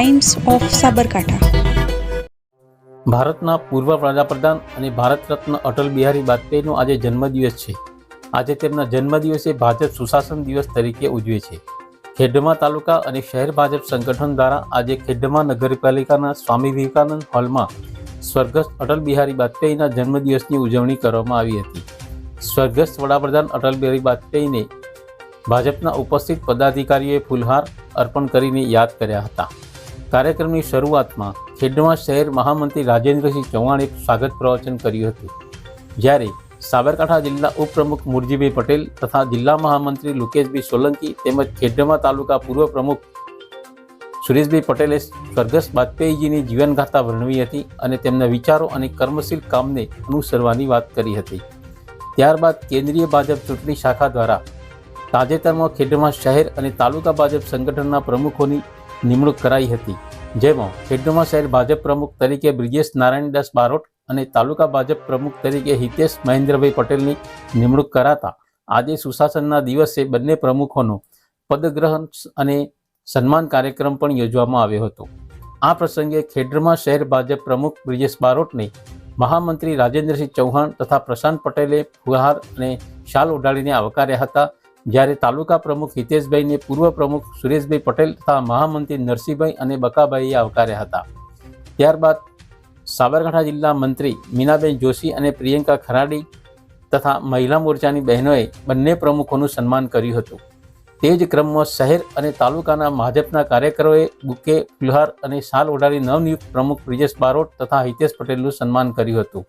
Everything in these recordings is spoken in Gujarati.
Times of Sabarkantha. ભારતના પૂર્વ વડાપ્રધાન અને ભારત રત્ન અટલ બિહારી વાજપેયીનો આજે જન્મદિવસ છે. આજે તેમના જન્મદિવસે ભાજપ સુશાસન દિવસ તરીકે ઉજવે છે. ખેડમા તાલુકા અને શહેર ભાજપ સંગઠન દ્વારા આજે ખેડમા નગરપાલિકાના સ્વામી વિવેકાનંદ હોલમાં સ્વર્ગસ્થ અટલ બિહારી વાજપેયીના જન્મદિવસની ઉજવણી કરવામાં આવી હતી. સ્વર્ગસ્થ વડાપ્રધાન અટલ બિહારી વાજપેયીને ભાજપના ઉપસ્થિત પદાધિકારીઓએ ફૂલહાર અર્પણ કરીને યાદ કર્યા હતા. કાર્યક્રમની શરૂઆતમાં ખેડમા શહેર મહામંત્રી રાજેન્દ્રસિંહ ચૌહાણે સ્વાગત પ્રવચન કર્યું હતું, જ્યારે સાબરકાંઠા જિલ્લા ઉપપ્રમુખ મુરજીભાઈ પટેલ તથા જિલ્લા મહામંત્રી લુકેશભાઈ સોલંકી તેમજ ખેડમા તાલુકા પૂર્વ પ્રમુખ સુરેશભાઈ પટેલે સ્વર્ગસ્થ વાજપેયીજીની જીવનગાથા વર્ણવી હતી અને તેમના વિચારો અને કર્મશીલ કામને અનુસરવાની વાત કરી હતી. ત્યારબાદ કેન્દ્રીય ભાજપ ચૂંટણી શાખા દ્વારા તાજેતરમાં ખેડમા શહેર અને તાલુકા ભાજપ સંગઠનના પ્રમુખોની નિમણૂક કરાઈ હતી, જેમાં ખેડમા શહેર ભાજપ પ્રમુખ તરીકે બ્રિજેશ નારાયણદાસ બારોટ અને તાલુકા ભાજપ પ્રમુખ તરીકે હિતેશ મહેન્દ્રભાઈ પટેલની નિમણૂક કરાતા આજે સુશાસનના દિવસે બંને પ્રમુખોનો પદગ્રહણ અને સન્માન કાર્યક્રમ પણ યોજવામાં આવ્યો હતો. આ પ્રસંગે ખેડમા શહેર ભાજપ પ્રમુખ બ્રિજેશ બારોટને મહામંત્રી રાજેન્દ્રસિંહ ચૌહાણ તથા પ્રશાંત પટેલે ફુહાર અને શાલ ઓઢાડીને આવકાર્યા હતા, જ્યારે તાલુકા પ્રમુખ હિતેશભાઈને પૂર્વ પ્રમુખ સુરેશભાઈ પટેલ તથા મહામંત્રી નરસિંહભાઈ અને બકાભાઈએ આવકાર્યા હતા. ત્યારબાદ સાબરકાંઠા જિલ્લા મંત્રી મીનાબેન જોશી અને પ્રિયંકા ખરાડી તથા મહિલા મોરચાની બહેનોએ બંને પ્રમુખોનું સન્માન કર્યું હતું. તે જ ક્રમમાં શહેર અને તાલુકાના ભાજપના કાર્યકરોએ બુકે, ફુલહાર અને શાલ ઓઢાડી નવનિયુક્ત પ્રમુખ બ્રિજેશ બારોટ તથા હિતેશ પટેલનું સન્માન કર્યું હતું.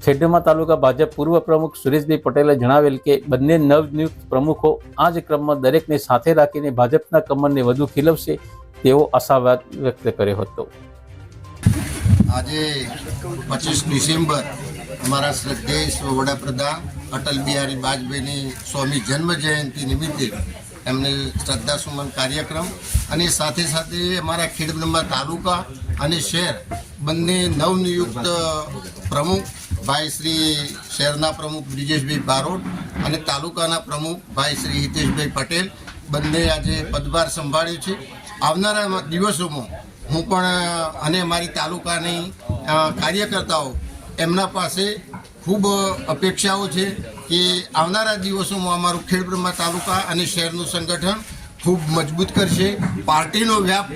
ખેડમા તાલુકા ભાજપ પૂર્વ પ્રમુખ સુરેશભાઈ પટેલે જણાવેલ કે બંને નવનિયુક્ત પ્રમુખો આ જ ક્રમમાં દરેકને સાથે રાખીને ભાજપના કમરને વધુ ખીલવશે તેવો આશાવાદ વ્યક્ત કર્યો હતો. આજે 25 ડિસેમ્બર અમારા શ્રદ્ધેય વડાપ્રધાન અટલ બિહારી વાજપેયીની 100મી જન્મ જયંતિ નિમિત્તે એમને શ્રદ્ધાસુમન કાર્યક્રમ અને સાથે સાથે અમારા ખેડબ્રહ્મા તાલુકા અને શહેર બંને નવનિયુક્ત પ્રમુખ ભાઈ શ્રી શહેરના પ્રમુખ બ્રિજેશભાઈ બારોટ અને તાલુકાના પ્રમુખ ભાઈ શ્રી હિતેશભાઈ પટેલ બંને આજે પદભાર સંભાળ્યો છે. આવનારા દિવસોમાં હું પણ અને અમારી તાલુકાની કાર્યકર્તાઓ એમના પાસે ખૂબ અપેક્ષાઓ છે કે આવનારા દિવસોમાં અમારું ખેડબ્રહ્મા તાલુકા અને શહેરનું સંગઠન ખૂબ મજબૂત કરશે, પાર્ટીનો વ્યાપ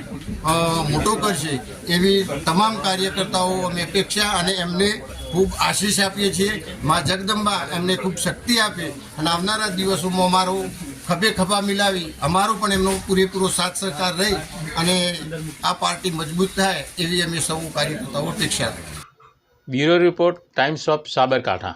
મોટો કરશે એવી તમામ કાર્યકર્તાઓ અમે અપેક્ષા અને એમને ખૂબ આશીષ આપીએ છીએ. મા જગદંબા એમને ખૂબ શક્તિ આપે અને આવનારા દિવસોમાં અમારો ખભે ખભા મિલાવી અમારો પણ એમનો પૂરેપૂરો સાથ સહકાર રહી અને આ પાર્ટી મજબૂત થાય એવી અમે સૌ કાર્યકર્તાઓ અપેક્ષા રાખીએ. Bureau report, times of Sabarkantha.